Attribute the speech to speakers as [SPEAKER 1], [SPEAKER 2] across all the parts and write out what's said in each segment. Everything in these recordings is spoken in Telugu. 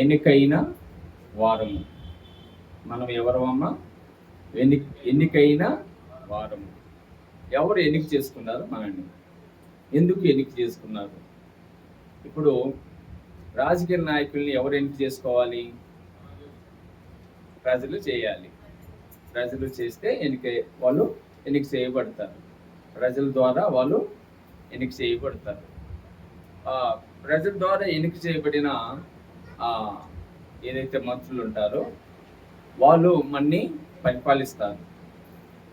[SPEAKER 1] ఎన్నికైన వారము. మనం ఎవరమమ్మా? ఎన్నికైన వారము. ఎవరు ఎన్నిక చేసుకున్నారు మనల్ని? ఎందుకు ఎన్నిక చేసుకున్నారు? ఇప్పుడు రాజకీయ నాయకుల్ని ఎవరు ఎన్నిక చేసుకోవాలి? ప్రజలు చేయాలి. ప్రజలు చేస్తే వాళ్ళు ఎన్నిక చేయబడతారు. ప్రజల ద్వారా వాళ్ళు ఎన్నిక చేయబడతారు. ప్రజల ద్వారా ఎన్నిక చేయబడిన ఏదైతే మంత్రులు ఉంటారో వాళ్ళు మన్ని పరిపాలిస్తారు.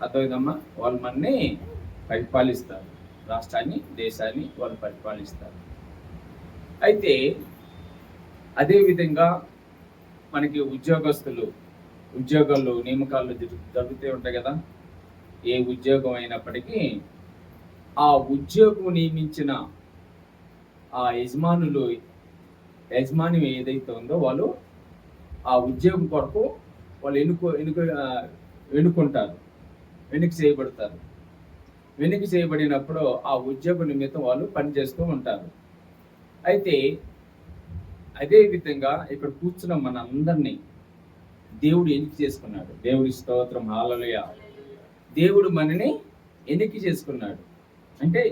[SPEAKER 1] అర్థమైందమ్మా? వాళ్ళు మన్ని పరిపాలిస్తారు. రాష్ట్రాన్ని, దేశాన్ని వాళ్ళు పరిపాలిస్తారు. అయితే అదేవిధంగా మనకి ఉద్యోగాలు నియామకాలు జరుగుతూ ఉంటాయి కదా. ఏ ఉద్యోగం అయినప్పటికీ ఆ ఉద్యోగం నియమించిన ఆ యజమాని ఏదైతే ఉందో వాళ్ళు ఆ ఉద్యోగం కొరకు వాళ్ళు ఎన్నుకుంటారు, ఎన్నిక చేయబడతారు. ఎన్నిక చేయబడినప్పుడు ఆ ఉద్యోగ నిమిత్తం వాళ్ళు పనిచేస్తూ ఉంటారు. అయితే అదే విధంగా ఇక్కడ కూర్చున్న మన అందరినీ దేవుడు ఎన్నిక చేసుకున్నాడు. దేవుడి స్తోత్రం, హల్లెలూయా. దేవుడు మనని ఎన్నిక చేసుకున్నాడు అంటే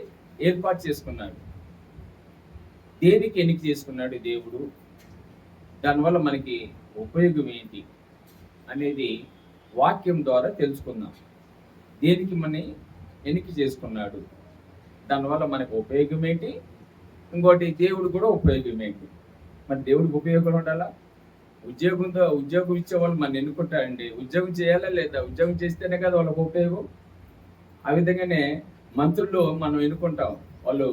[SPEAKER 1] ఏర్పాటు చేసుకున్నాడు. దేనికి ఎన్నిక చేసుకున్నాడు దేవుడు? దానివల్ల మనకి ఉపయోగం ఏంటి అనేది వాక్యం ద్వారా తెలుసుకుందాం. దేనికి మనని ఎన్నిక చేసుకున్నాడు, దానివల్ల మనకు ఉపయోగం ఏంటి, ఇంకోటి దేవుడు కూడా ఉపయోగం ఏంటి. మరి దేవుడికి ఉపయోగం ఉండాలా? ఉద్యోగం ఇచ్చే వాళ్ళు మనం ఎన్నుకుంటారండి. ఉద్యోగం చేయాలా లేదా? ఉద్యోగం చేస్తేనే కదా వాళ్ళకి ఉపయోగం. ఆ విధంగానే మంత్రులు మనం ఎన్నుకుంటాం, వాళ్ళు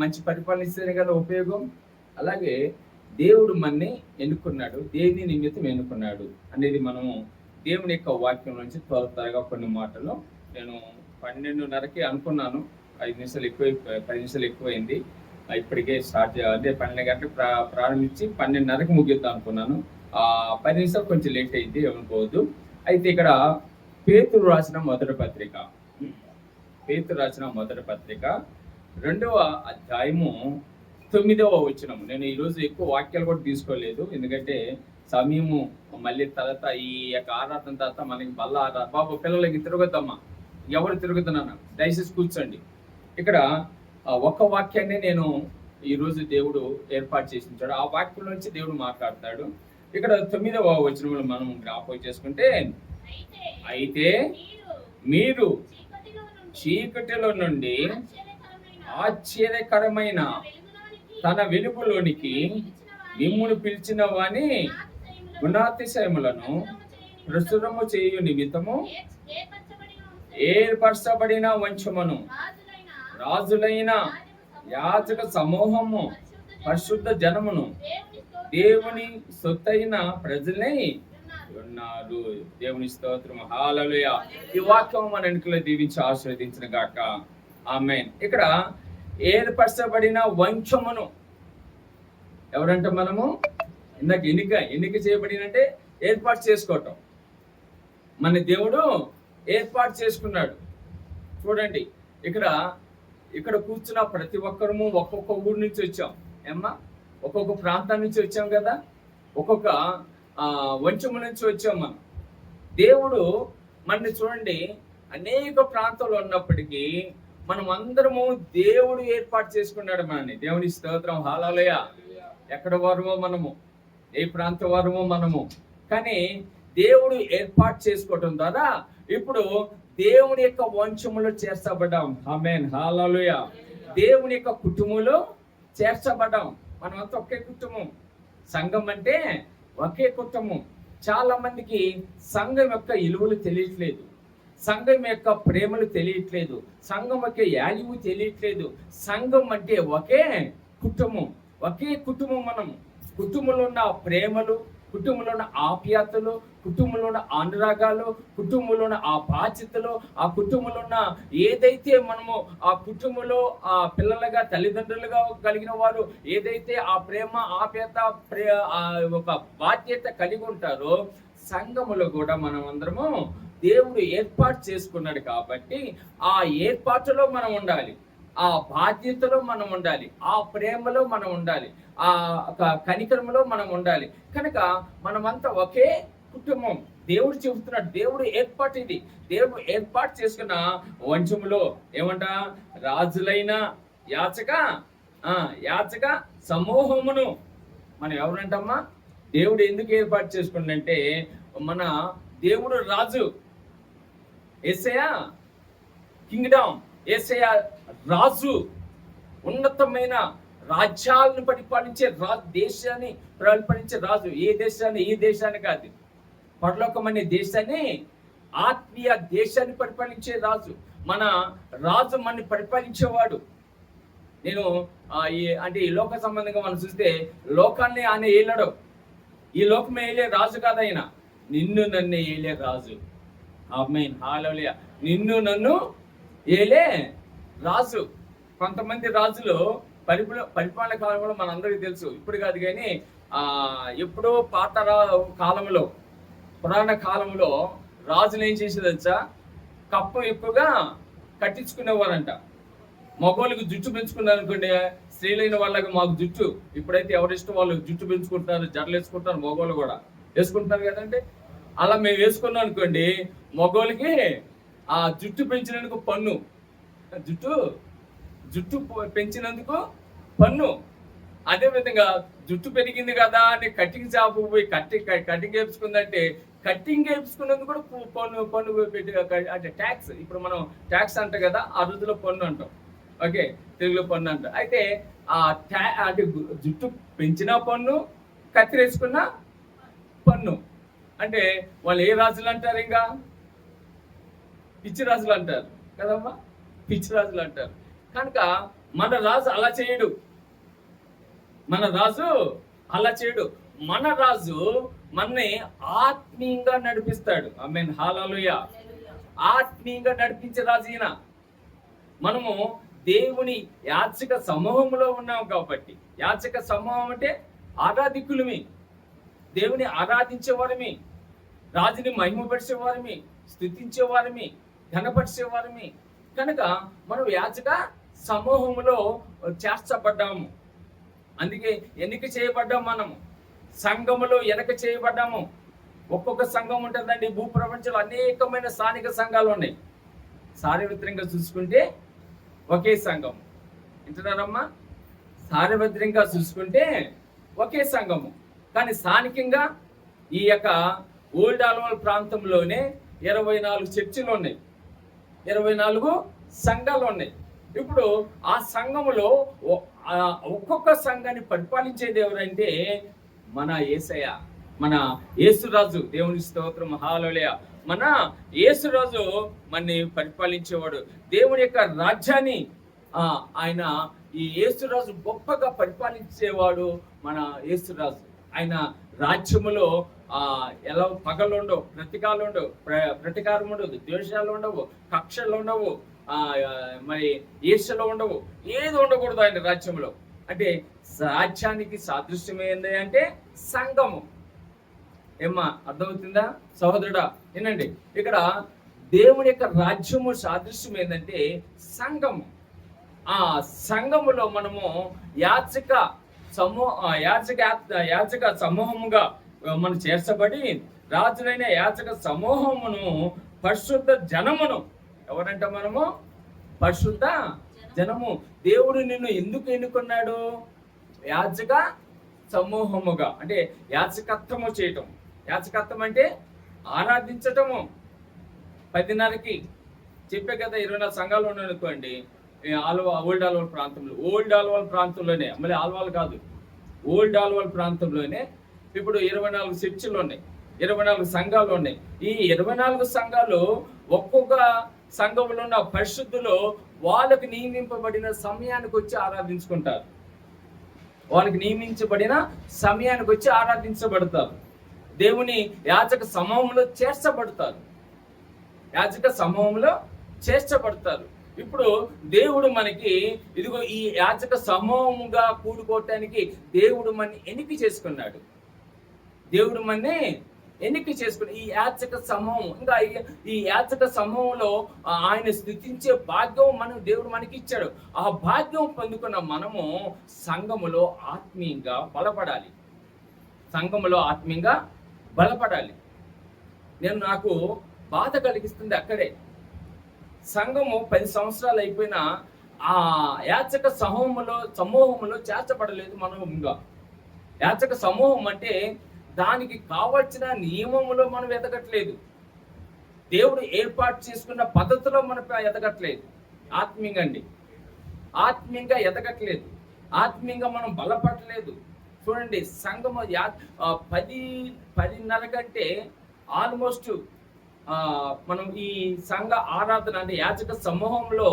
[SPEAKER 1] మంచి పరిపాలన ఇస్తేనే కదా ఉపయోగం. అలాగే దేవుడు మనని ఎన్నుకున్నాడు. దేని నిమిత్తం ఎన్నుకున్నాడు అనేది మనము దేవుని యొక్క వాక్యం నుంచి త్వరగా కొన్ని మాటలు. నేను 12:30కి అనుకున్నాను, 5 నిమిషాలు 10 నిమిషాలు ఎక్కువైంది. ఇప్పటికే స్టార్ట్ చేయాలి. 12 గంటలకు ప్రారంభించి 12:30కి ముగిద్దాం అనుకున్నాను. 10 నిమిషాలు కొంచెం లేట్ అయింది, ఏమనుకోవద్దు. అయితే ఇక్కడ పేతురు రాసిన మొదటి పత్రిక 2వ అధ్యాయము 9వ వచనం. నేను ఈరోజు ఎక్కువ వాక్యాలు కూడా తీసుకోలేదు, ఎందుకంటే సమయము మళ్ళీ తర్వాత ఈ యొక్క ఆరాధన తర్వాత మనకి బాబు పిల్లలకి తిరగొద్దమ్మా, ఎవరు తిరుగుతున్నాను, దయచేసి కూర్చోండి. ఇక్కడ ఒక్క వాక్యాన్ని నేను ఈరోజు దేవుడు ఏర్పాటు చేసి ఉంచాడు. ఆ వాక్యం నుంచి దేవుడు మాట్లాడతాడు. ఇక్కడ 9వ వచనంలో మనం జ్ఞాపకం చేసుకుంటే, అయితే మీరు చీకటిలో నుండి ఆశ్చర్యకరమైన తన వెలుగులోనికి మిమ్మును పిలిచిన వాని గుణాతిశయములను ప్రచురము చేయు నిమిత్తము ఏర్పరచబడిన వంశమును, రాజులైన యాజక సమూహము, పరిశుద్ధ జనమును, దేవుని సొత్తైన ప్రజలై ఉన్నారు. దేవుని స్తోత్రం, హల్లెలూయా. ఈ వాక్యం మన ఎన్నికలో దీవించి ఆశీర్వదించిన గాక, ఆమేన్. ఇక్కడ ఏర్పరచబడిన వంశమును ఎవరంటే మనము ఇందాక ఎన్నిక చేయబడినంటే ఏర్పాటు చేసుకోవటం. మన దేవుడు ఏర్పాటు చేసుకున్నాడు. చూడండి, ఇక్కడ కూర్చున్న ప్రతి ఒక్కరము ఒక్కొక్క ఊరు నుంచి వచ్చాం ఏమ్మా, ఒక్కొక్క ప్రాంతం నుంచి వచ్చాం కదా, ఒక్కొక్క వంశము నుంచి వచ్చాం మనం. దేవుడు మనని చూడండి అనేక ప్రాంతాలు ఉన్నప్పటికీ మనం అందరము దేవుడు ఏర్పాటు చేసుకున్నాడు మనని. దేవుని స్తోత్రం, హల్లెలూయా. ఎక్కడ వారమో మనము, ఏ ప్రాంత వారమో మనము, కానీ దేవుడు ఏర్పాటు చేసుకోవటం ద్వారా ఇప్పుడు దేవుని యొక్క వంశములో చేర్చబడ్డాం. ఆమేన్, హల్లెలూయా. దేవుని యొక్క కుటుంబంలో చేర్చబడ్డాం. మనమంతా ఒకే కుటుంబం. సంఘం అంటే ఒకే కుటుంబం. చాలా మందికి సంఘం యొక్క విలువలు తెలియట్లేదు, సంఘం యొక్క ప్రేమలు తెలియట్లేదు, సంఘం యొక్క వాల్యూ తెలియట్లేదు. సంఘం అంటే ఒకే కుటుంబం. మనం కుటుంబంలో ఉన్న ప్రేమలు, కుటుంబంలో ఉన్న ఆప్యాయతలు, కుటుంబంలో ఉన్న అనురాగాలు, కుటుంబంలో ఉన్న ఆ బాధ్యతలు, ఆ కుటుంబంలో ఉన్న ఏదైతే మనము ఆ కుటుంబంలో ఆ పిల్లలుగా, తల్లిదండ్రులుగా కలిగిన వారు ఏదైతే ఆ ప్రేమ, ఆప్యాయత, ఒక బాధ్యత కలిగి ఉంటారో, సంఘములో కూడా మనం అందరము దేవుడు ఏర్పాటు చేసుకున్నాడు. కాబట్టి ఆ ఏర్పాటులో మనం ఉండాలి. ఆ బాధ్యతలో మనం ఉండాలి, ఆ ప్రేమలో మనం ఉండాలి, ఆ కనికరంలో మనం ఉండాలి. కనుక మనమంతా ఒకే కుటుంబం. దేవుడు చెబుతున్నాడు, దేవుడు ఏర్పాటు ఇది. దేవుడు ఏర్పాటు చేసుకున్న వంశములో ఏమంట, రాజులైన యాచక యాచక సమూహమును. మనం ఎవరంటమ్మా? దేవుడు ఎందుకు ఏర్పాటు చేసుకుంటే, మన దేవుడు రాజు, యేసయ్య కింగ్డమ్, యేసయ్య రాజు, ఉన్నతమైన రాజ్యాలను పరిపాలించే రాజు, దేశాన్ని పరిపాలించే రాజు. ఏ దేశాన్ని? ఈ దేశాన్ని కాదు, పరలోకం అనే దేశాన్ని, ఆత్మీయ దేశాన్ని పరిపాలించే రాజు. మన రాజు మనని పరిపాలించేవాడు. నేను అంటే ఈ లోక సంబంధంగా మనం చూస్తే, లోకాన్ని ఆయన ఏలడు. ఈ లోకం ఏలే రాజు కాదైనా, నిన్ను నన్ను ఏలే రాజు. ఆమేన్, హల్లెలూయా. నిన్ను నన్ను ఏలే రాజు. కొంతమంది రాజులు పరిపాలన కాలంలో మనందరికీ తెలుసు, ఇప్పుడు కాదు కానీ ఎప్పుడో పాత కాలంలో, పురాణ కాలంలో రాజులు ఏం చేసేది తెలుసా? కప్పు ఎక్కువగా కట్టించుకునేవారంట. మగవాళ్ళకి జుట్టు పెంచుకున్నారు అనుకోండి, స్త్రీలైన వాళ్ళకి మాకు జుట్టు, ఇప్పుడైతే ఎవరిష్టం వాళ్ళు జుట్టు పెంచుకుంటున్నారు, జడలు వేసుకుంటున్నారు, మగవాళ్ళు కూడా వేసుకుంటున్నారు కదండి. అలా మేము వేసుకున్నాం అనుకోండి, మగవాళ్ళకి ఆ జుట్టు పెంచినందుకు పన్ను, జుట్టు పెంచినందుకు పన్ను. అదేవిధంగా జుట్టు పెరిగింది కదా అని కటింగ్ షాప్ పోయి కటింగ్ వేసుకుందంటే, కటింగ్ వేసుకున్నందుకు కూడా పన్ను పెట్టి, అంటే ట్యాక్స్. ఇప్పుడు మనం ట్యాక్స్ అంటాం కదా, ఆ రోజులో పన్ను అంటాం. ఓకే, తెలుగులో పన్ను అంట. అయితే అంటే జుట్టు పెంచిన పన్ను, కత్తిరేసుకున్న పన్ను. అంటే వాళ్ళు ఏ రాజులు అంటారు? ఇంకా పిచ్చి రాజులు అంటారు కదమ్మా, పిచ్చి రాజులు అంటారు. కనుక మన రాజు అలా చేయడు, మన రాజు అలా చేయడు. మన రాజు మనని ఆత్మీయంగా నడిపిస్తాడు. ఆమేన్, హల్లెలూయా. ఆత్మీయంగా నడిపించే రాజు ఈయన. మనము దేవుని యాచక సమూహంలో ఉన్నాం కాబట్టి, యాచక సమూహం అంటే ఆరాధికులమి, దేవుని ఆరాధించేవారమి, రాజుని మహిమపరిచేవారమి, స్తుతించేవారమి, ఘనపరిచేవారమి. కనుక మనం యాచక సమూహంలో చేర్చబడ్డాము. అందుకే ఎన్నిక చేయబడ్డాము. మనము సంఘములో ఎన్నిక చేయబడ్డాము. ఒక్కొక్క సంఘం ఉంటుందండి. భూప్రపంచంలో అనేకమైన స్థానిక సంఘాలు ఉన్నాయి. సార్వత్రికంగా చూసుకుంటే ఒకే సంఘం. వింటున్నారమ్మా? సార్వత్రికంగా చూసుకుంటే ఒకే సంఘము, కానీ స్థానికంగా ఈ యొక్క ఓల్డ్ ఆల్వాల్ ప్రాంతంలోనే 24 చర్చిలు ఉన్నాయి, 24 సంఘాలు ఉన్నాయి. ఇప్పుడు ఆ సంఘములో ఒక్కొక్క సంఘాన్ని పరిపాలించేది ఎవరంటే మన యేసయ్య, మన యేసురాజు. దేవుని స్తోత్రం, హల్లెలూయా. మన యేసురాజు మనని పరిపాలించేవాడు. దేవుని యొక్క రాజ్యాన్ని ఆయన, ఈ యేసురాజు గొప్పగా పరిపాలించేవాడు మన యేసురాజు. ఆయన రాజ్యములో ఎలా పగలు ఉండవు, ప్రతీకారం ఉండదు, ద్వేషాలు ఉండవు, కక్షలు ఉండవు, మరి ఈర్ష్యలు ఉండవు, ఏది ఉండకూడదు ఆయన రాజ్యంలో. అంటే రాజ్యానికి సాదృశ్యం ఏంది అంటే సంఘము. ఏమ్మా, అర్థమవుతుందా సహోదరుడా? ఏనండి, ఇక్కడ దేవుని యొక్క రాజ్యము సాదృశ్యం ఏంటంటే సంఘము. ఆ సంఘములో మనము యాచక సమూహముగా మనం చేర్చబడి, రాజులైన యాచక సమూహమును, పరిశుద్ధ జనమును. ఎవరంట మనము? పరిశుద్ధ జనము. దేవుడు నిన్ను ఎందుకు ఎన్నుకున్నాడు? యాచక సమూహముగా, అంటే యాచకత్వము చేయటం. యాచకత్వం అంటే ఆరాధించటము. 10:30కి చెప్పే కదా, 24 సంఘాలు ఉన్నాయి అనుకోండి, ఓల్డ్ ఆల్వాల్ ప్రాంతంలో, ఓల్డ్ ఆల్వాల్ ప్రాంతంలోనే, మళ్ళీ ఆల్వాల్ కాదు, ఓల్డ్ ఆల్వాల్ ప్రాంతంలోనే ఇప్పుడు 24 చర్చిలు ఉన్నాయి, 24 సంఘాలు ఉన్నాయి. ఈ 24 సంఘాలు ఒక్కొక్క సంఘంలో ఉన్న పరిశుద్ధులు వాళ్ళకి నియమింపబడిన సమయానికి వచ్చి ఆరాధించుకుంటారు. వాళ్ళకి నియమించబడిన సమయానికి వచ్చి ఆరాధించబడతారు. దేవుని యాచక సమూహంలో చేర్చబడతారు. యాచక సమూహంలో చేర్చబడతారు. ఇప్పుడు దేవుడు మనకి ఇదిగో ఈ యాచక సమూహముగా కూడుకోవటానికి దేవుడు మనని ఎన్నిక చేసుకున్నాడు. దేవుడు మనని ఎన్నిక చేసుకుని ఈ యాచక సమూహం, ఇంకా ఈ యాచక సమూహంలో ఆయన స్థుతించే భాగ్యం దేవుడు మనకి ఇచ్చాడు. ఆ భాగ్యం పొందుకున్న మనము సంఘములో ఆత్మీయంగా బలపడాలి. సంఘములో ఆత్మీయంగా బలపడాలి. నాకు బాధ కలిగిస్తుంది అక్కడే. సంఘము 10 సంవత్సరాలు అయిపోయినా ఆ యాచక సమూహంలో చేర్చబడలేదు మనముగా. యాచక సమూహం అంటే దానికి కావలసిన నియమములో మనం ఎదగట్లేదు. దేవుడు ఏర్పాటు చేసుకున్న పద్ధతిలో మనం ఎదగట్లేదు. ఆత్మీయంగా ఎదగట్లేదు. ఆత్మీయంగా మనం బలపడలేదు. చూడండి, సంఘము 10:30 కంటే ఆల్మోస్ట్ మనం ఈ సంఘ ఆరాధన అంటే యాచక సమూహంలో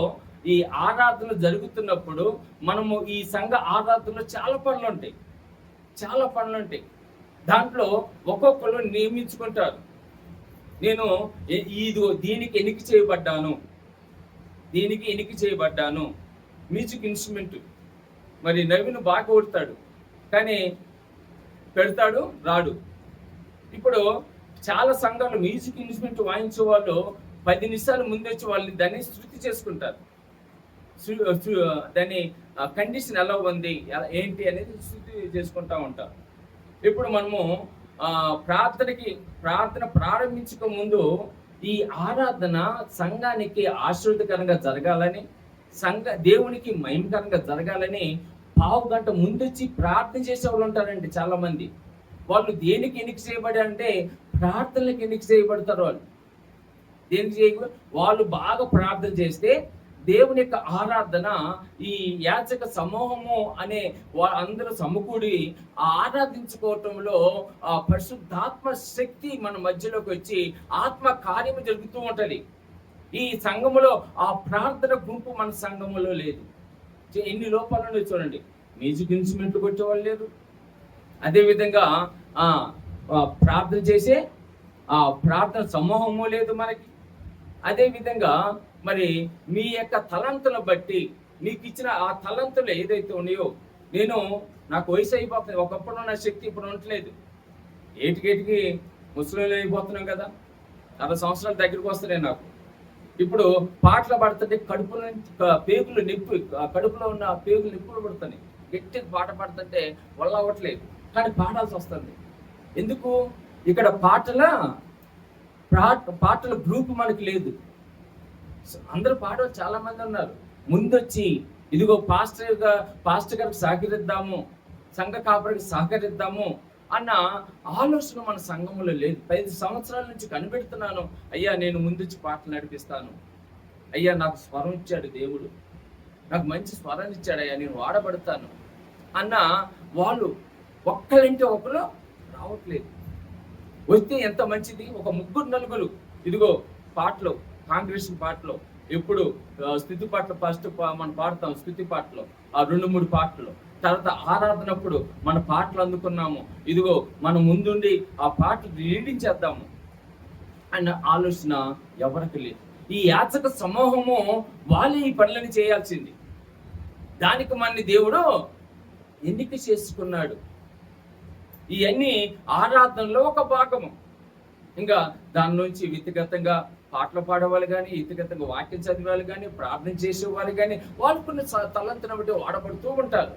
[SPEAKER 1] ఈ ఆరాధన జరుగుతున్నప్పుడు మనము ఈ సంఘ ఆరాధనలో చాలా పనులు ఉంటాయి. దాంట్లో ఒక్కొక్కరు నియమించుకుంటారు. నేను దీనికి ఎన్నిక చేయబడ్డాను. మ్యూజిక్ ఇన్స్ట్రుమెంట్ మరి నవీన్ బాగా కొడతాడు, కానీ పెడతాడు రాడు. ఇప్పుడు చాలా సంఘాలు మ్యూజిక్ ఇన్స్ట్రుమెంట్ వాయించే వాళ్ళు 10 నిమిషాలు ముందొచ్చి వాళ్ళు దాన్ని శృతి చేసుకుంటారు. దాని కండిషన్ ఎలా ఉంది ఏంటి అనేది శృతి చేసుకుంటా ఉంటారు. ఇప్పుడు మనము ప్రార్థన ప్రారంభించక ముందు ఈ ఆరాధన సంఘానికి ఆశీర్వదకరంగా జరగాలని, దేవునికి మహిమకరంగా జరగాలని 1/2 గంట ముందొచ్చి ప్రార్థన చేసే వాళ్ళు ఉంటారండి చాలా మంది. వాళ్ళు దేనికి ఎన్నిక చేయబడి అంటే ప్రార్థనలకు ఎన్నిక చేయబడతారు. వాళ్ళు బాగా ప్రార్థన చేస్తే దేవుని యొక్క ఆరాధన ఈ యాచక సమూహము అనే అందరూ సమకూడి ఆరాధించుకోవటంలో ఆ పరిశుద్ధాత్మ శక్తి మన మధ్యలోకి వచ్చి ఆత్మ కార్యము జరుగుతూ ఉంటది. ఈ సంఘములో ఆ ప్రార్థన గుంపు మన సంఘములో లేదు. ఎన్ని లోపాలను చూడండి. మ్యూజిక్ ఇన్స్ట్రుమెంట్లు కొట్టేవాళ్ళు లేరు. అదేవిధంగా ప్రార్థన చేసే ప్రార్థన సమూహము లేదు మనకి. అదేవిధంగా మరి మీ యొక్క తలంతులను బట్టి మీకు ఇచ్చిన ఆ తలంతులు ఏదైతే ఉన్నాయో, నాకు వయసు అయిపోతుంది, ఒకప్పుడు ఉన్న శక్తి ఇప్పుడు ఉండట్లేదు. ఏటికేటికి ముసలిలు అయిపోతున్నాం కదా, 40 సంవత్సరాల దగ్గరికి వస్తున్నాయి నాకు. ఇప్పుడు పాటలు పడుతుంటే పేగులు నొప్పి, కడుపులో ఉన్న పేగులు నొప్పులు పడుతున్నాయి. గట్టిగా పాట పాడుతుంటే వల్ల అవ్వట్లేదు, కానీ పాడాల్సి వస్తుంది. ఎందుకు? ఇక్కడ పాటల గ్రూప్ మనకి లేదు. అందరూ పాడవాళ్ళు చాలా మంది ఉన్నారు. ముందొచ్చి ఇదిగో పాస్టర్ గారికి సహకరిద్దాము, సంఘ కాపరికి సహకరిద్దాము అన్న ఆలోచన మన సంఘంలో లేదు. 5 సంవత్సరాల నుంచి కనిపెడుతున్నాను, అయ్యా నేను ముందొచ్చి పాటలు నడిపిస్తాను, అయ్యా నాకు స్వరం ఇచ్చాడు దేవుడు, నాకు మంచి స్వరాన్ని ఇచ్చాడు, అయ్యా నేను వాడబడతాను అన్న వాళ్ళు ఒక్కరింటి ఒకరు రావట్లేదు. వస్తే ఎంత మంచిది. ఒక 3-4 ఇదిగో పాటలు, కాంగ్రెస్ పాటలు, ఎప్పుడు స్థుతి పాటలు ఫస్ట్ మనం పాడతాం, స్థుతి పాటలు 2-3 పాటలు, తర్వాత ఆరాధనప్పుడు మన పాటలు అందుకున్నాము, ఇదిగో మనం ముందుండి ఆ పాటలు రీడింగ్ చేద్దాము అన్న ఆలోచన ఎవరికి లేదు. ఈ యాచక సమూహము వాళ్ళే ఈ పనులని చేయాల్సింది. దానికి మన దేవుడు ఎన్నిక చేసుకున్నాడు. ఇవన్నీ ఆరాధనలో ఒక భాగము. ఇంకా దాని నుంచి వ్యక్తిగతంగా పాటలు పాడేవాళ్ళు కానీ, వ్యక్తిగతంగా వాక్యం చదివేవాళ్ళు కానీ, ప్రార్థన చేసేవాళ్ళు కానీ, వాళ్ళు కొన్ని తలంతున బట్టి వాడబడుతూ ఉంటారు.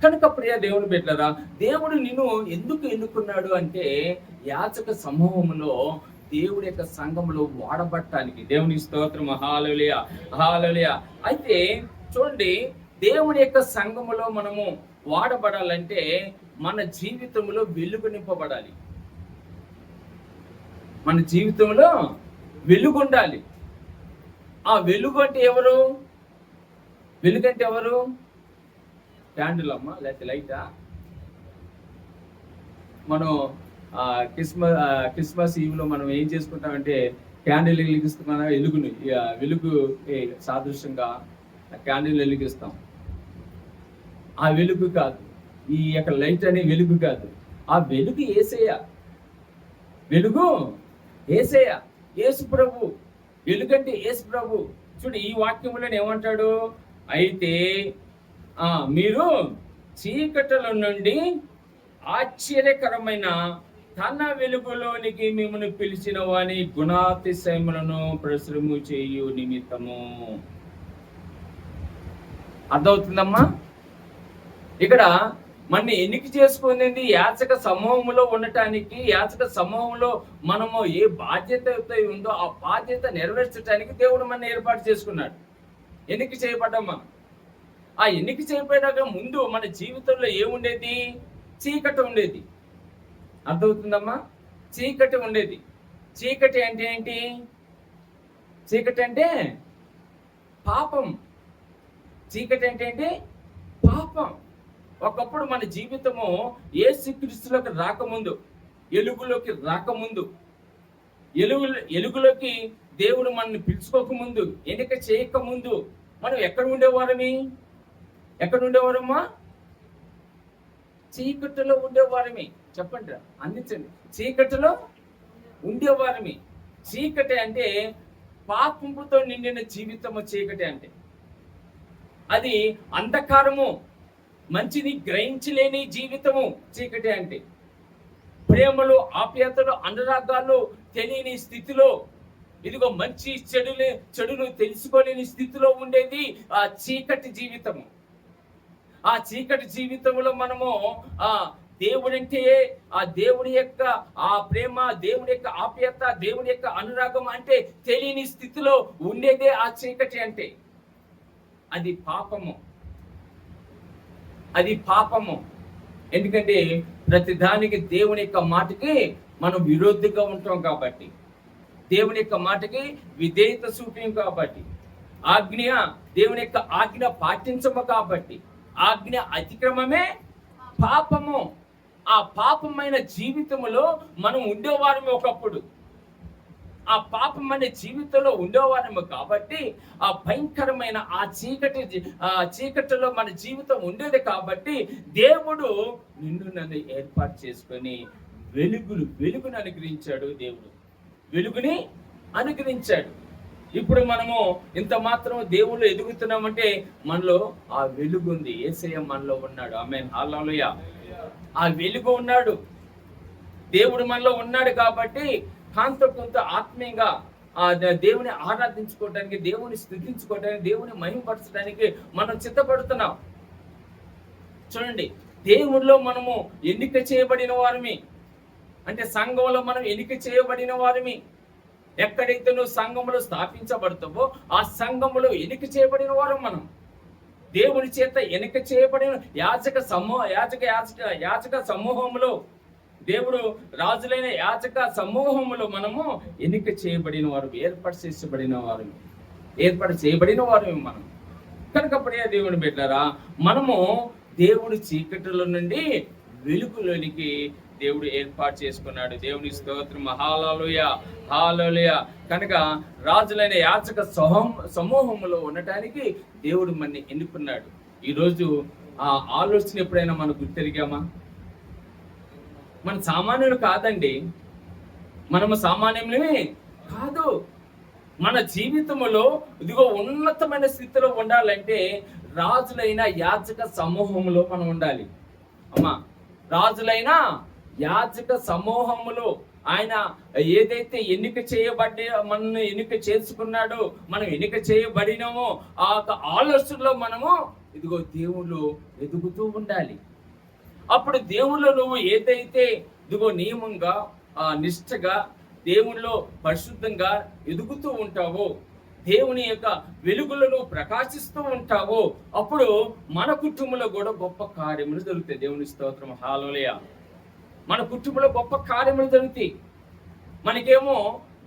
[SPEAKER 1] కనుక ప్రియ దేవుని బిడ్డలారా, దేవుడు నిన్ను ఎందుకు ఎన్నుకున్నాడు అంటే యాచక సమూహంలో దేవుడి యొక్క సంఘంలో వాడబట్టడానికి. దేవుని స్తోత్రం, హల్లెలూయా హల్లెలూయా. అయితే చూడండి, దేవుని యొక్క సంఘములో మనము వాడబడాలంటే మన జీవితంలో వెలుగు నింపబడాలి. మన జీవితంలో వెలుగు ఉండాలి. ఆ వెలుగు అంటే ఎవరు? వెలుగంటే ఎవరు? క్యాండిల్ అమ్మ, లేకపోతే లైటా? మనం క్రిస్మస్ ఈవ్లో మనం ఏం చేసుకుంటామంటే క్యాండిల్ వెలిగిస్తున్నాం. వెలుగు సాదృశ్యంగా క్యాండిల్ వెలిగిస్తాం. ఆ వెలుగు కాదు, ఈ యొక్క లైట్ అనే వెలుగు కాదు. ఆ వెలుగు యేసయ్య. వెలుగు యేసయ్య, యేసు ప్రభు. వెలుగంటే యేసు ప్రభు. చూడు, ఈ వాక్యంలో ఏమంటాడు? అయితే మీరు చీకటిల నుండి ఆశ్చర్యకరమైన తన వెలుగులోనికి మిమ్మల్ని పిలిచిన వాని గుణాతిశయములను ప్రచురము చేయు నిమిత్తము. అర్థమవుతుందమ్మా? ఇక్కడ మన ఎన్నిక చేసుకునేది యాచక సమూహంలో ఉండటానికి, యాచక సమూహంలో మనము ఏ బాధ్యత ఉందో ఆ బాధ్యత నెరవేర్చడానికి దేవుడు మన ఏర్పాటు చేసుకున్నాడు. ఎన్నిక చేయబడ్డాం మనం. ఆ ఎన్నిక చేయబడ్డాక ముందు మన జీవితంలో ఏముండేది? చీకటి ఉండేది. అర్థమవుతుందమ్మా? చీకటి ఉండేది. చీకటి అంటే ఏంటి? చీకటి అంటే పాపం. చీకటి అంటే ఏంటి? పాపం. ఒకప్పుడు మన జీవితము యేసుక్రీస్తులోకి రాకముందు, ఎలుగులోకి రాకముందు, ఎలుగులోకి దేవుడు మనల్ని పిలుచుకోకముందు, ఎన్నిక చేయకముందు మనం ఎక్కడ ఉండేవారమి? ఎక్కడ ఉండేవారమ్మా? చీకటిలో ఉండేవారమి. చెప్పండి, అందించండి. చీకటిలో ఉండేవారమి. చీకటి అంటే పాపంతో నిండిన జీవితము. చీకటి అంటే అది అంధకారము, మంచిని గ్రహించలేని జీవితము. చీకటి అంటే ప్రేమలు, ఆప్యాయతలు, అనురాగాలు తెలియని స్థితిలో, ఇదిగో మంచి చెడును తెలుసుకోలేని స్థితిలో ఉండేది ఆ చీకటి జీవితము. ఆ చీకటి జీవితంలో మనము దేవుడంటే, ఆ దేవుడి యొక్క ఆ ప్రేమ, దేవుడి యొక్క ఆప్యాయత, దేవుడి యొక్క అనురాగం అంటే తెలియని స్థితిలో ఉండేదే ఆ చీకటి అంటే. అది పాపము. అది పాపము. ఎందుకంటే ప్రతి దానికి దేవుని యొక్క మాటకి మనం విరోధంగా ఉంటాం కాబట్టి, దేవుని యొక్క మాటకి విధేయత చూపాం కాబట్టి, దేవుని యొక్క ఆజ్ఞ పాటించము కాబట్టి, ఆజ్ఞ అతిక్రమమే పాపము. ఆ పాపమైన జీవితంలో మనం ఉండేవారమే ఒకప్పుడు. ఆ పాపమైన జీవితంలో ఉండేవారము కాబట్టి, ఆ భయంకరమైన ఆ చీకటిలో మన జీవితం ఉండేది కాబట్టి, దేవుడు నన్ను ఏర్పాటు చేసుకొని వెలుగును అనుగ్రహించాడు. దేవుడు వెలుగుని అనుగ్రహించాడు. ఇప్పుడు మనము ఇంత మాత్రం దేవుళ్ళు ఎదుగుతున్నామంటే మనలో ఆ వెలుగు ఉంది. యేసయ్య మనలో ఉన్నాడు. ఆమేన్, హల్లెలూయా. ఆ వెలుగు ఉన్నాడు, దేవుడు మనలో ఉన్నాడు కాబట్టి కొంత ఆత్మీయంగా దేవుని ఆరాధించుకోవడానికి, దేవుని స్తుతించుకోవడానికి, దేవుని మహిమపరచడానికి మనం చిత్తపడుతున్నాం. చూడండి, దేవుడిలో మనము ఎన్నిక చేయబడిన వారిమి. అంటే సంఘంలో మనం ఎన్నిక చేయబడిన వారిమి. ఎక్కడైతే నువ్వు సంఘములో స్థాపించబడతావో ఆ సంఘములో ఎన్నిక చేయబడిన వారు మనం. దేవుని చేత ఎన్నిక చేయబడిన యాచక సమూహంలో, దేవుడు రాజులైన యాచక సమూహములో మనము ఎన్నిక చేయబడిన వారు, ఏర్పాటు చేయబడిన వారు మనం. కనుక ప్రియ దేవుని బిడ్డలారా, మనము దేవుడు చీకటిలో నుండి వెలుగులోనికి దేవుడు ఏర్పాటు చేసుకున్నాడు. దేవుని స్తోత్రం, హల్లెలూయా, హల్లెలూయా. కనుక రాజులైన యాచక సమూహంలో ఉండటానికి దేవుడు మనని ఎన్నుకున్నాడు. ఈరోజు ఆ ఆలోచన ఎప్పుడైనా మనం గుర్తెరిగామా? మన సామాన్యులు కాదండి, మనము సామాన్యులమే కాదు. మన జీవితంలో ఇదిగో ఉన్నతమైన స్థితిలో ఉండాలంటే రాజులైన యాచక సమూహంలో మనం ఉండాలి. అమ్మా, రాజులైన యాచక సమూహములో ఆయన ఏదైతే మనల్ని ఎన్నిక చేసుకున్నాడో, మనం ఎన్నిక చేయబడినామో ఆ ఆలోచనలో మనము ఇదిగో దేవుళ్ళు ఎదుగుతూ ఉండాలి. అప్పుడు దేవుళ్ళు నువ్వు ఏదైతే ఇదిగో నియమంగా, నిష్ఠగా, దేవునిలో పరిశుద్ధంగా ఎదుగుతూ ఉంటావో, దేవుని యొక్క వెలుగులను ప్రకాశిస్తూ ఉంటావో, అప్పుడు మన కుటుంబంలో కూడా గొప్ప కార్యములు జరుగుతాయి. దేవుని స్తోత్రం, హల్లెలూయా. మన కుటుంబంలో గొప్ప కార్యములు జరుగుతాయి. మనకేమో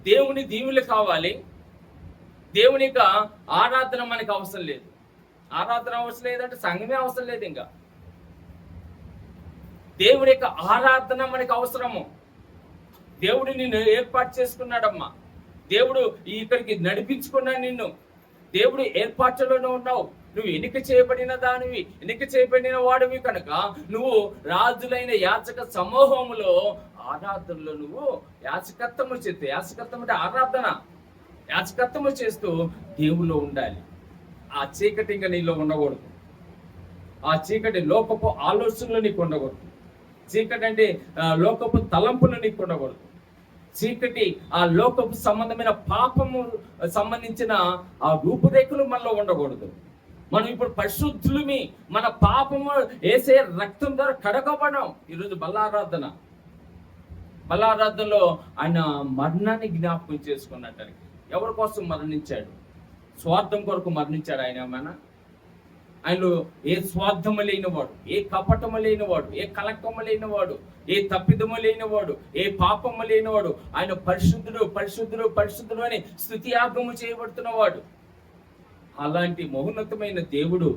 [SPEAKER 1] దేవుని దీవులు కావాలి, దేవుని యొక్క ఆరాధన మనకు అవసరం లేదు. ఆరాధన అవసరం లేదంటే సంఘమే అవసరం లేదు. ఇంకా దేవుని యొక్క ఆరాధన మనకు అవసరము. దేవుడు నిన్ను ఏర్పాటు చేసుకున్నాడమ్మా. దేవుడు ఇక్కడికి నడిపించుకున్నాడు నిన్ను. దేవుడు ఏర్పాటులోనే ఉన్నావు. నువ్వు ఎన్నిక చేయబడిన దానివి, ఎన్నిక చేయబడిన వాడివి. కనుక నువ్వు రాజులైన యాచక సమూహములో ఆరాధనలో నువ్వు యాచకత్వము చేస్తూ, యాచకత్వం అంటే ఆరాధన, యాచకత్వము చేస్తూ దేవుల్లో ఉండాలి. ఆ చీకటి ఇంకా నీలో ఉండకూడదు. ఆ చీకటి లోకపు ఆలోచనలు నీకు ఉండకూడదు. చీకటి అంటే లోకపు తలంపులు నీకు ఉండకూడదు. చీకటి ఆ లోకపు సంబంధమైన పాపము సంబంధించిన ఆ రూపురేఖలు మనలో ఉండకూడదు. మనం ఇప్పుడు పరిశుద్ధులమి, మన పాపము వేసే రక్తం ద్వారా కడగబడం. ఈరోజు బలారాధనలో ఆయన మరణాన్ని జ్ఞాపకం చేసుకున్నట్టు. ఎవరి కోసం మరణించాడు? స్వార్థం కొరకు మరణించాడు ఆయన. ఏమైనా ఆయనలో ఏ స్వార్థము లేనివాడు, ఏ కపటము లేనివాడు, ఏ కలకము లేనివాడు, ఏ తప్పిదము లేనివాడు, ఏ పాపము లేనివాడు. ఆయన పరిశుద్ధుడు పరిశుద్ధుడు పరిశుద్ధుడు అని స్తుతియాగము చేయబడుతున్నవాడు. అలాంటి మహోన్నతమైన దేవుడు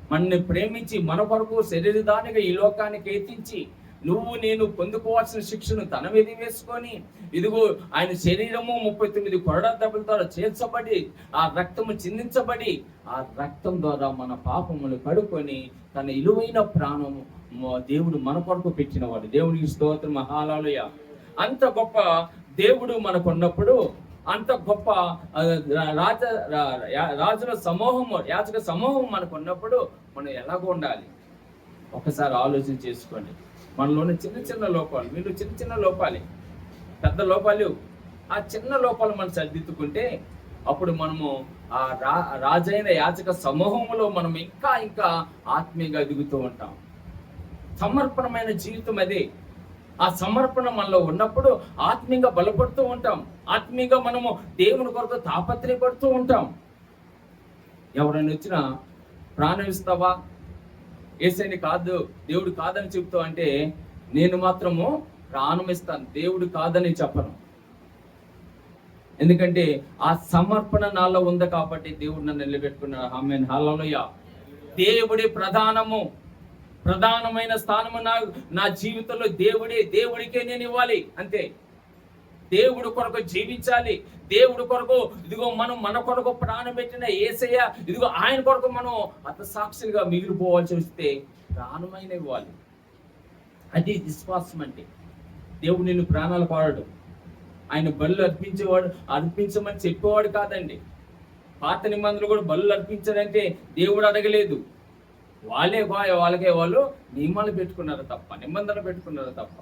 [SPEAKER 1] మనల్ని ప్రేమించి మన కొరకు శరీరదానిగా ఈ లోకానికి ఎత్తించి నువ్వు నేను పొందుకోవాల్సిన శిక్షను తన మీద వేసుకొని, ఇదిగో ఆయన శరీరము 39 కొరడా దెబ్బలతో చేర్చబడి ఆ రక్తము చిందించబడి ఆ రక్తం ద్వారా మన పాపములు కడుక్కొని తన ఇలువైన ప్రాణము దేవుడు మన కొరకు పెట్టినవాడు. దేవునికి స్తోత్రం, హల్లెలూయా. అంత గొప్ప దేవుడు మనకున్నప్పుడు, అంత గొప్ప రాజుల సమూహము, యాజక సమూహం మనకు ఉన్నప్పుడు మనం ఎలాగ ఉండాలి? ఒకసారి ఆలోచన చేసుకోండి. మనలోని చిన్న చిన్న లోపాలు, మీరు చిన్న చిన్న లోపాలే, పెద్ద లోపాలు, ఆ చిన్న లోపాలు మనం సరిదిద్దుకుంటే అప్పుడు మనము ఆ రాజైన యాజక సమూహంలో మనం ఇంకా ఇంకా ఆత్మీయంగా ఎదుగుతూ ఉంటాం. సమర్పణమైన జీవితం అదే. ఆ సమర్పణ మనలో ఉన్నప్పుడు ఆత్మీయంగా బలపడుతూ ఉంటాం. ఆత్మీయంగా మనము దేవుని కొరకు తాపత్రయపడుతూ ఉంటాం. ఎవరైనా వచ్చినా ప్రాణం ఇస్తావా, యేసయ్యని కాదు దేవుడు కాదని చెప్తూ అంటే నేను మాత్రము ప్రాణం ఇస్తాను, దేవుడు కాదని చెప్పను. ఎందుకంటే ఆ సమర్పణ నాలో ఉంది కాబట్టి దేవుడు నన్ను నిలబెట్టుకున్నాడు. ఆమేన్, హల్లెలూయా. దేవుడి ప్రధానమైన స్థానము నా జీవితంలో దేవుడికే నేను ఇవ్వాలి. అంతే. దేవుడు కొరకు జీవించాలి. దేవుడు కొరకు ఇదిగో మనం మన కొరకు ప్రాణం పెట్టిన యేసయ్య, ఇదిగో ఆయన కొరకు మనం హతసాక్షులుగా మిగిలిపోవాల్సి వస్తే ప్రాణమైన ఇవ్వాలి. అది విశ్వాసం అంటే. దేవుడు నిన్ను ప్రాణాలు పాడడు. ఆయన బలులు అర్పించమని చెప్పేవాడు కాదండి. పాత నిబంధనలు కూడా బలులు అర్పించాడంటే దేవుడు అడగలేదు. వాళ్ళకే వాళ్ళు నియమాలు పెట్టుకున్నారు తప్ప, నిబంధనలు పెట్టుకున్నారు తప్ప.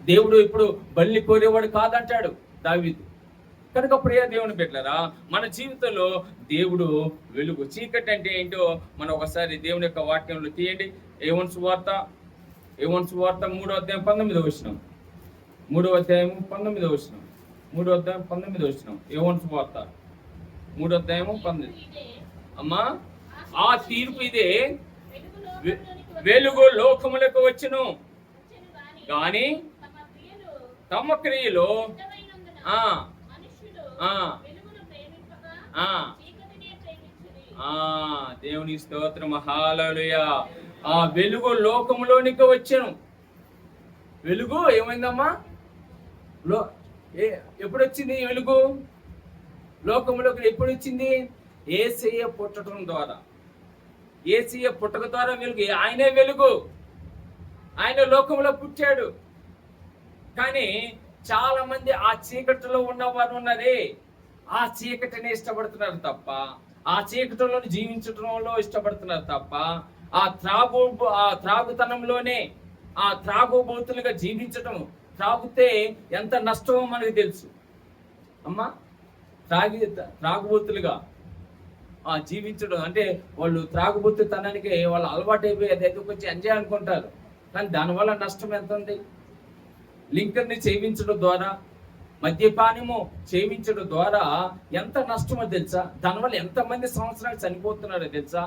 [SPEAKER 1] దేవుడు ఇప్పుడు బలిని కోరేవాడు కాదంటాడు దావీదు. కనుక ప్రియ దేవుని బిడ్డలారా, మన జీవితంలో దేవుడు వెలుగు. చీకటి అంటే ఏంటో మనం ఒకసారి దేవుని యొక్క వాక్యంలో తీయండి. యోహాను సువార్త 3వ అధ్యాయం 19వ వచనం. 3వ అధ్యాయం 19వ వచనం. యోహాను సువార్త 3వ అధ్యాయం 19. అమ్మా, ఆ తీర్పు ఇదే, వెలుగు లోకములకు వచ్చును గాని తమ క్రియలు దేవుని స్తోత్రం, హల్లెలూయా. ఆ వెలుగు లోకములోనికి వచ్చాను. వెలుగు ఏమైందమ్మా? ఎప్పుడు వచ్చింది వెలుగు లోకములోకి? ఎప్పుడు వచ్చింది? యేసయ్య పుట్టడం ద్వారా. యేసయ్య పుట్టక ద్వారా వెలుగు. ఆయనే వెలుగు, ఆయన లోకంలో పుట్టాడు. కానీ చాలా మంది ఆ చీకటిలో ఉన్నవారు ఉన్నారే, ఆ చీకటిని ఇష్టపడుతున్నారు తప్ప, ఆ చీకటిలో జీవించడంలో ఇష్టపడుతున్నారు తప్ప, ఆ త్రాగుతనంలోనే ఆ త్రాగుబోతులుగా జీవించటం. త్రాగితే ఎంత నష్టమో మనకు తెలుసు అమ్మా. త్రాగుబోతులుగా జీవించడం అంటే వాళ్ళు త్రాగుబోతుతనానికి వాళ్ళు అలవాటు అయిపోయి అది ఎదుకొచ్చి ఎంజాయ్ అనుకుంటారు. కానీ దానివల్ల నష్టం ఎంత ఉంది? లింకర్ని సేవించడం ద్వారా, మద్యపానము సేవించడం ద్వారా ఎంత నష్టమో తెలుసా? దానివల్ల ఎంతమంది సంవత్సరాలు చనిపోతున్నారో తెలుసా?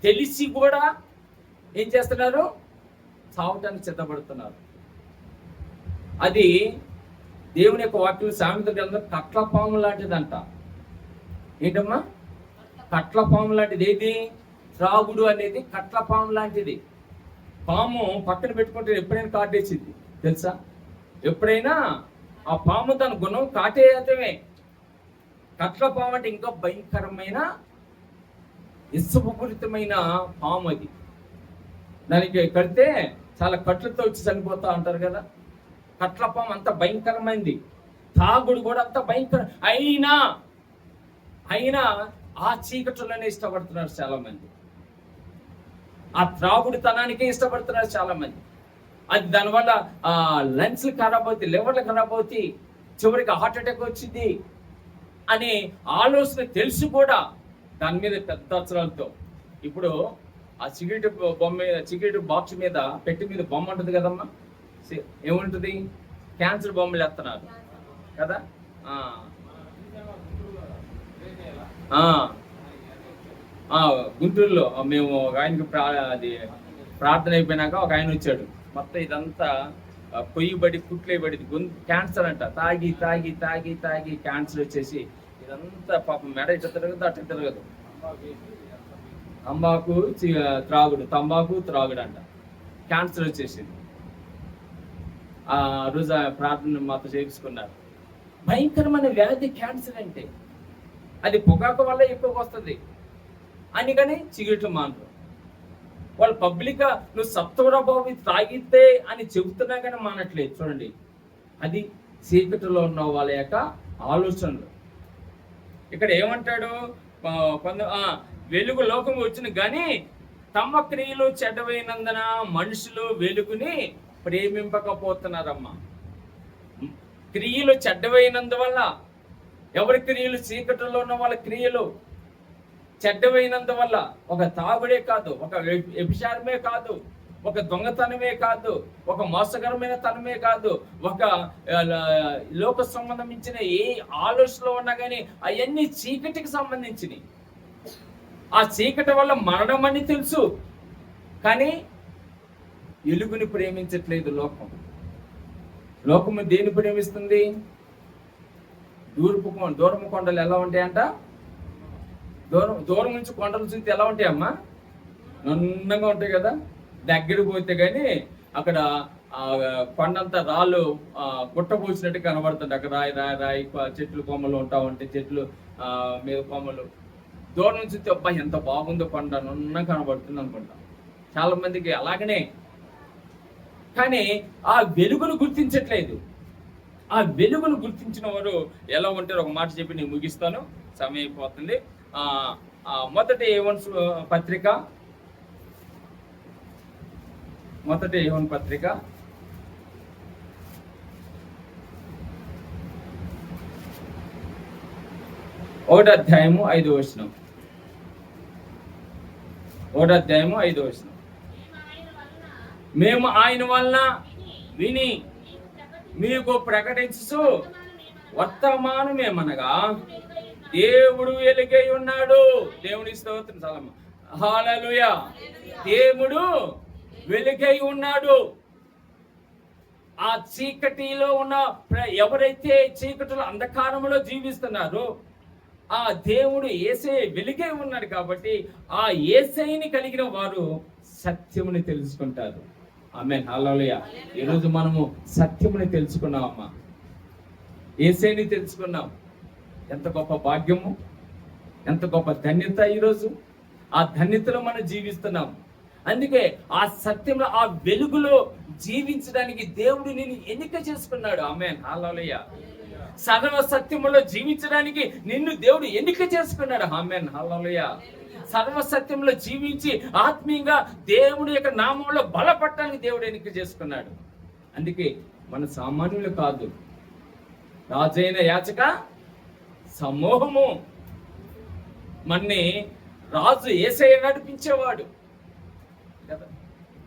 [SPEAKER 1] తెలిసి కూడా ఏం చేస్తున్నారు? చావటానికి సిద్ధపడుతున్నారు. అది దేవుని యొక్క వాక్యం సామెత గ్రంథం కట్లపాము లాంటిదంట. ఏంటమ్మా? కట్లపాము లాంటిది. ఏది? త్రాగుడు అనేది కట్లపాము లాంటిది. పాము పక్కన పెట్టుకుంటే ఎప్పుడైనా కాటేసింది తెలుసా? ఎప్పుడైనా ఆ పాము తన గుణం కాటేయటమే. కట్లపాము అంటే ఇంకా భయంకరమైన ఇసుపూరితమైన పాము అది. దానికి కడితే చాలా కట్లతో వచ్చి చనిపోతా అంటారు కదా. కట్లపాము అంత భయంకరమైంది. తాగుడు కూడా అంత భయంకరం. అయినా ఆ చీకట్లోనే ఇష్టపడుతున్నారు చాలా మంది. ఆ త్రాగుడితనానికే ఇష్టపడుతున్నారు చాలా మంది. అది దానివల్ల లంగ్స్ ఖరాబ్ అవుతాయి, లివర్లు ఖరాబ్ అవుతాయి, చివరికి హార్ట్ అటాక్ వచ్చింది అనే ఆలోచన తెలిసి కూడా దాని మీద పెద్ద అక్షరాలతో ఇప్పుడు ఆ సిగరెట్ బొమ్మ, సిగరెట్ బాక్స్ మీద పెట్టి మీద బొమ్మ ఉంటుంది కదమ్మా, ఏముంటుంది? క్యాన్సర్ బొమ్మలు వేస్తున్నారు కదా. గుంటూరులో మేము ఒక ఆయనకి అది ప్రార్థన అయిపోయినాక ఒక ఆయన వచ్చాడు, మొత్తం ఇదంతా కొయ్యబడి కుట్లేయబడి క్యాన్సర్ అంట, తాగి తాగి తాగి తాగి క్యాన్సర్ వచ్చేసి ఇదంతా పాపం మెడ ఇట్లా తిరగదు అట్లా తిరగదు. తంబాకు త్రాగుడు అంట, క్యాన్సర్ వచ్చేసింది. ఆ రోజు ప్రార్థన మాతో చేయించుకున్నారు. భయంకరమైన వ్యాధి క్యాన్సర్ అంటే, అది పొగాకు వల్ల ఎక్కువగా వస్తుంది అని, కానీ సిగరెట్లు మానరు వాళ్ళు. పబ్లిక్గా నువ్వు సత్వరబాబు తాగితే అని చెబుతున్నా కానీ మానట్లేదు. చూడండి, అది చీకటిలో ఉన్న వాళ్ళ యొక్క ఆలోచనలు. ఇక్కడ ఏమంటాడు? వెలుగు లోకం వచ్చిన కానీ తమ క్రియలు చెడ్డవైనందున మనుషులు వెలుగుని ప్రేమింపకపోతున్నారమ్మా. క్రియలు చెడ్డవైనందువల్ల, ఎవరి క్రియలు? చీకటిలో ఉన్న వాళ్ళ క్రియలు చెడ్డవైనందువల్ల, ఒక తాగుడే కాదు, ఒక వ్యభిచారమే కాదు, ఒక దొంగతనమే కాదు, ఒక మోసకరమైన తనమే కాదు, ఒక లోక సంబంధించిన ఏ ఆలోచనలో ఉన్నా కానీ అవన్నీ చీకటికి సంబంధించినవి. ఆ చీకటి వల్ల మరణం అని తెలుసు, కానీ వెలుగుని ప్రేమించట్లేదు లోకం. లోకము దేని ప్రేమిస్తుంది? దూరం కొండలు ఎలా ఉంటాయంట? దూరం నుంచి కొండలు చూస్తే ఎలా ఉంటాయమ్మా? నున్నగా ఉంటాయి కదా. దగ్గరికి పోతే కానీ అక్కడ కొండంతా రాళ్ళు గుట్టపోసినట్టు కనబడుతుంది. అక్కడ రాయి రాయి రాయి చెట్లు కొమ్మలు ఉంటా ఉంటాయి, చెట్లు మీద కొమ్మలు. దూరం నుంచి చూస్తే అబ్బా ఎంత బాగుందో కొండ, నున్న కనబడుతుంది అనుకుంటాం చాలా మందికి. అలాగనే కానీ ఆ వెలుగును గుర్తించట్లేదు. ఆ వెలుగును గుర్తించిన వారు ఎలా ఉంటారో ఒక మాట చెప్పి నేను ముగిస్తాను, సమయం అయిపోతుంది. మొదటి యోహాను పత్రిక 1వ అధ్యాయము 5వ వచనం. 1వ అధ్యాయము 5వ వచనం. మేము ఆయన వలన విని మీకు ప్రకటించు వర్తమానమేమనగా దేవుడు వెలుగై ఉన్నాడు. దేవుని స్తోత్రం. చాలమ్మ. హల్లెలూయా. దేవుడు వెలుగై ఉన్నాడు. ఆ చీకటిలో ఉన్న ఎవరైతే చీకటిలో అంధకారంలో జీవిస్తున్నారో ఆ దేవుడు యేసే వెలుగై ఉన్నాడు. కాబట్టి ఆ యేసైని కలిగిన వారు సత్యముని తెలుసుకుంటారు. ఆమేన్. హల్లెలూయా. ఈరోజు మనము సత్యముని తెలుసుకున్నామమ్మా, యేసైని తెలుసుకున్నాం. ఎంత గొప్ప భాగ్యము, ఎంత గొప్ప ధన్యత. ఈరోజు ఆ ధన్యతలో మనం జీవిస్తున్నాం. అందుకే ఆ సత్యంలో, ఆ వెలుగులో జీవించడానికి దేవుడు నిన్ను ఎన్నిక చేసుకున్నాడు. ఆమేన్. హల్లెలూయా. సర్వ సత్యములో జీవించడానికి నిన్ను దేవుడు ఎన్నిక చేసుకున్నాడు. ఆమేన్. హల్లెలూయా. సర్వ సత్యంలో జీవించి ఆత్మీయంగా దేవుడి యొక్క నామంలో బలపడటానికి దేవుడు ఎన్నిక చేసుకున్నాడు. అందుకే మన సామాన్యులు కాదు, రాజైన యాచక సమూహము. మన్ని రాజు యేసయ్య నడిపించేవాడు కదా.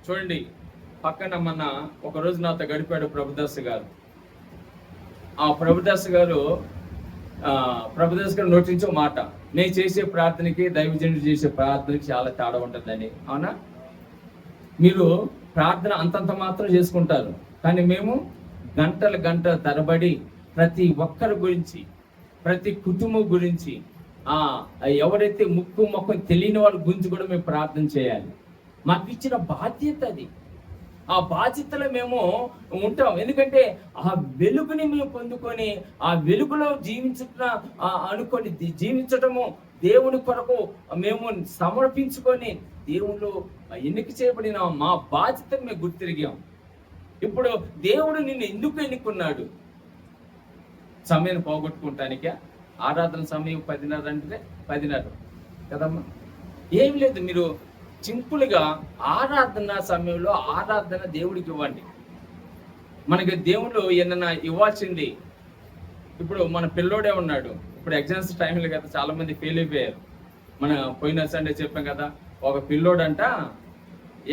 [SPEAKER 1] చూడండి, పక్కన మన ఒకరోజు నాతో గడిపాడు ప్రభుదాస్ గారు. ఆ ప్రభుదాస్ గారు నోటించే మాట, నేను చేసే ప్రార్థనకి దైవజనుడు చేసే ప్రార్థనకి చాలా తేడా ఉంటుందని. అవునా? మీరు ప్రార్థన అంతంత మాత్రం చేసుకుంటారు, కానీ మేము గంటల తరబడి ప్రతి ఒక్కరి గురించి, ప్రతి కుటుంబం గురించి, ఎవరైతే ముక్కు తెలియని వాళ్ళ గురించి కూడా మేము ప్రార్థన చేయాలి. మాకు ఇచ్చిన బాధ్యత అది. ఆ బాధ్యతలో మేము ఉంటాం. ఎందుకంటే ఆ వెలుగుని మేము పొందుకొని ఆ వెలుగులో జీవించటము దేవుని కొరకు మేము సమర్పించుకొని దేవుళ్ళు ఎన్నిక చేయబడిన మా బాధ్యతను మేము గుర్తిరిగాం. ఇప్పుడు దేవుడు నిన్ను ఎందుకు ఎన్నుకున్నాడు? సమయాన్ని పోగొట్టుకుంటానికే. ఆరాధన సమయం 10:30 అంటే 10:30 కదమ్మా. ఏం లేదు, మీరు సింపుల్గా ఆరాధన సమయంలో ఆరాధన దేవుడికి ఇవ్వండి. మనకి దేవుడు ఏదైనా ఇవ్వాల్సింది, ఇప్పుడు మన పిల్లోడే ఉన్నాడు, ఇప్పుడు ఎగ్జామ్స్ టైంలో కదా చాలా మంది ఫెయిల్ అయిపోయారు. మన పోయిన సండే చెప్పాం కదా, ఒక పిల్లోడంట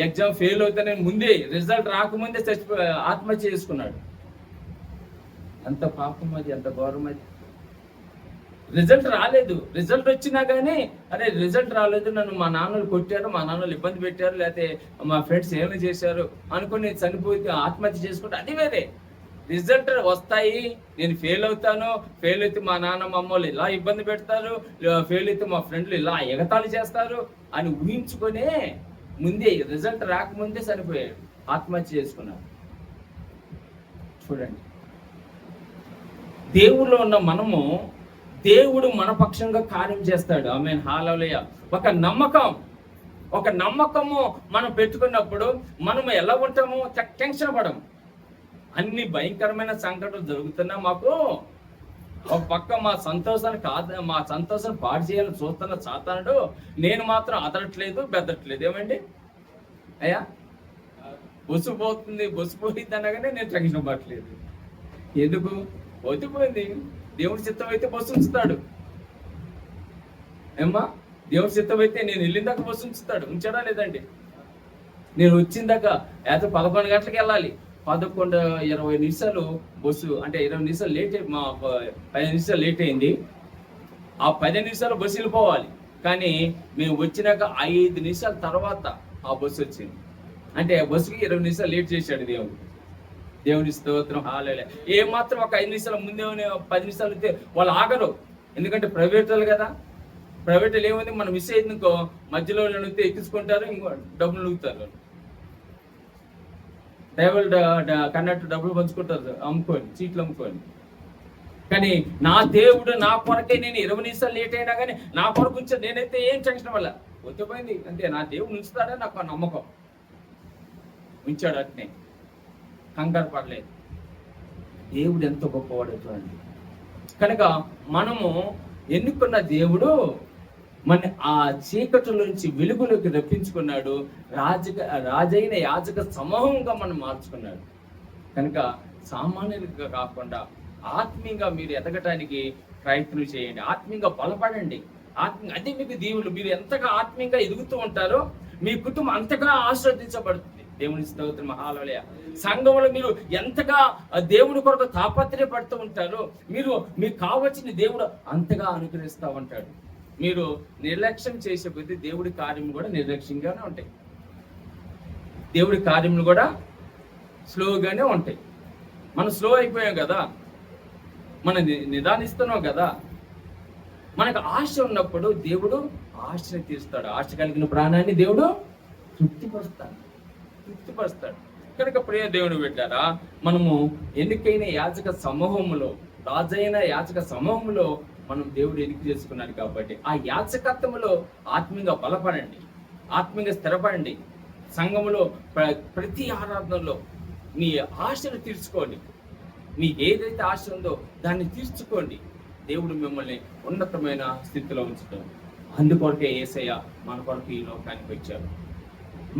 [SPEAKER 1] ఎగ్జామ్ ఫెయిల్ అవుతానే ముందే, రిజల్ట్ రాకముందే ఆత్మహత్య చేసుకున్నాడు. ఎంత పాపం అది, ఎంత ఘోరం అది. రిజల్ట్ రాలేదు, రిజల్ట్ వచ్చినా కానీ అరే రిజల్ట్ రాలేదు, నన్ను మా నాన్నలు కొట్టారు, మా నాన్నలు ఇబ్బంది పెట్టారు, లేకపోతే మా ఫ్రెండ్స్ ఏమైనా చేశారు అనుకుని చనిపోయి ఆత్మహత్య చేసుకుంటే అది వేరే. రిజల్ట్ వస్తాయి, నేను ఫెయిల్ అవుతాను, ఫెయిల్ అయితే మా నాన్న మా అమ్మలు ఇలా ఇబ్బంది పెడతారు, ఫెయిల్ అయితే మా ఫ్రెండ్లు ఇలా ఎగతాళి చేస్తారు అని ఊహించుకునే ముందే, రిజల్ట్ రాకముందే చనిపోయాడు, ఆత్మహత్య చేసుకున్నాడు. చూడండి, దేవుల్లో ఉన్న మనము, దేవుడు మన పక్షంగా కార్యం చేస్తాడు. ఆమేన్, హల్లెలూయా. ఒక నమ్మకము మనం పెట్టుకున్నప్పుడు మనము ఎలా ఉంటాము, టెన్షన్ పడము. అన్ని భయంకరమైన సంఘటనలు జరుగుతున్నా మాకు ఒక పక్క మా సంతోషాన్ని పాడు చేయాలని చూస్తున్న సాతానుడు, నేను మాత్రం అదరట్లేదు, బెదరట్లేదు. ఏమండి అయ్యా, బొసు పోయింది అనగానే నేను టెన్షన్ పడట్లేదు. ఎందుకు? పోతే దేవుడి చిత్తం అయితే బస్సు ఉంచుతాడు. ఏమ్మా, దేవుడి చిత్తం అయితే నేను వెళ్ళిందాక బస్సు ఉంచాడా లేదండి? నేను వచ్చిందాక 11 గంటలకు వెళ్ళాలి, 11:20 బస్సు, అంటే 20 నిమిషాలు లేట్, 10 నిమిషాలు లేట్ అయింది. ఆ 10 నిమిషాలు బస్సు వెళ్ళిపోవాలి, కానీ మేము వచ్చినాక 5 నిమిషాల తర్వాత ఆ బస్సు వచ్చింది. అంటే బస్సుకి 20 నిమిషాలు లేట్ చేశాడు దేవుని స్తోత్రం, హల్లెలూయా. ఏమాత్రం ఒక 5 నిమిషాల ముందే 10 నిమిషాలు అయితే వాళ్ళు ఆగరు, ఎందుకంటే ప్రైవేట్ వాళ్ళు కదా. ప్రైవేట్ వాళ్ళు ఏముంది, మనం మిస్ అయింది ఇంకో మధ్యలో నడితే ఎక్కించుకుంటారు, ఇంకో డబ్బులు నడుగుతారు, డ్రైవర్ కండక్టర్ డబ్బులు పంచుకుంటారు, సీట్లు అమ్ముకొని. కానీ నా దేవుడు నా కొరకే, నేను 20 నిమిషాలు లేట్ అయినా కానీ నా కొరకు ఉంచాడు. నేనైతే ఏం టెన్షన్ వల్ల వచ్చిపోయింది అంతే. నా దేవుడు ఉంచుతాడని నాకు నమ్మకం, ఉంచాడు, అట్నే కంగారు పడలేదు. దేవుడు ఎంత గొప్పవాడు చూడండి. కనుక మనము ఎన్నుకున్న దేవుడు మన ఆ చీకటి నుంచి వెలుగులోకి రప్పించుకున్నాడు, రాజైన యాజక సమూహంగా మనం మార్చుకున్నాడు. కనుక సామాన్యులుగా కాకుండా ఆత్మీయంగా మీరు ఎదగటానికి ప్రయత్నం చేయండి, ఆత్మీయంగా బలపడండి. అదే మీకు దీవులు. మీరు ఎంతగా ఆత్మీయంగా ఎదుగుతూ ఉంటారో మీ కుటుంబం అంతగా ఆశీర్వదించబడుతుంది. దేవుని స్తోత్రం, హల్లెలూయా. సంఘంలో మీరు ఎంతగా దేవుని కొరకు తాపత్రయపడుతూ ఉంటారో మీకు కావలసిన దేవుడు అంతగా అనుగ్రహిస్తూ ఉంటాడు. మీరు నిర్లక్ష్యం చేసే కొద్దీ దేవుడి కార్యములు కూడా నిర్లక్ష్యంగానే ఉంటాయి, దేవుడి కార్యములు కూడా స్లోగానే ఉంటాయి. మనం స్లో అయిపోయాం కదా, మనం నిదానిస్తున్నాం కదా. మనకు ఆశ ఉన్నప్పుడు దేవుడు ఆశని తీరుస్తాడు, ఆశ కలిగిన ప్రాణాన్ని దేవుడు తృప్తిపరుస్తాడు. కనుక ప్రియ దేవుని బిడ్డారా, మనము ఎన్నికైన యాజక సమూహంలో, రాజైన యాజక సమూహంలో మనం దేవుడు ఎన్నిక చేసుకున్నాడు కాబట్టి ఆ యాజకత్వంలో ఆత్మీయంగా బలపడండి, ఆత్మీయంగా స్థిరపడండి. సంఘములో ప్రతి ఆరాధనలో మీ ఆశను తీర్చుకోండి, మీకు ఏదైతే ఆశ ఉందో దాన్ని తీర్చుకోండి. దేవుడు మిమ్మల్ని ఉన్నతమైన స్థితిలో ఉంచడం. అందుకొరకే యేసయ్య మన కొరకు ఈ లోకానికి వచ్చాడు,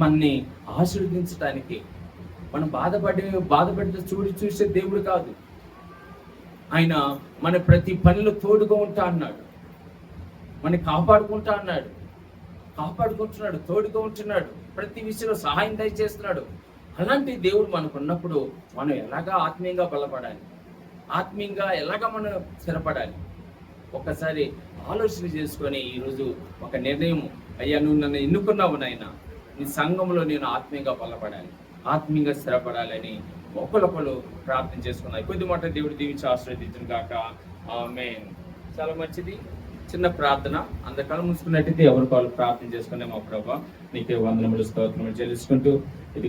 [SPEAKER 1] మనని ఆశీర్వదించడానికి. మనం బాధపడితే చూసే దేవుడు కాదు. ఆయన మన ప్రతి పనిలో తోడుగా ఉంటా అన్నాడు, మనని కాపాడుకుంటున్నాడు, తోడుగా ఉంటున్నాడు, ప్రతి విషయంలో సహాయం దయచేస్తున్నాడు. అలాంటి దేవుడు మనకు ఉన్నప్పుడు మనం ఎలాగా ఆత్మీయంగా బలపడాలి, ఆత్మీయంగా ఎలాగా మనం స్థిరపడాలి. ఒక్కసారి ఆలోచన చేసుకొని ఈరోజు ఒక నిర్ణయం, అయ్యా నువ్వు నన్ను ఎన్నుకున్నావు నాయనా, నీ సంఘంలో నేను ఆత్మీయంగా బలపడాలి, ఆత్మీయంగా స్థిరపడాలని ఒకరు ప్రార్థన చేసుకున్నాయి. కొద్ది మాట దేవుడు దీవించి ఆశీర్వదించును గాక. ఆమేన్. చాలా మంచిది. చిన్న ప్రార్థన, అందరికీ మూసుకున్నట్టయితే ఎవరికి వాళ్ళు ప్రార్థన చేసుకునే మా ప్రభువా నీకే వందనములు స్తోత్రములు చెల్లించుకుంటూ ఇది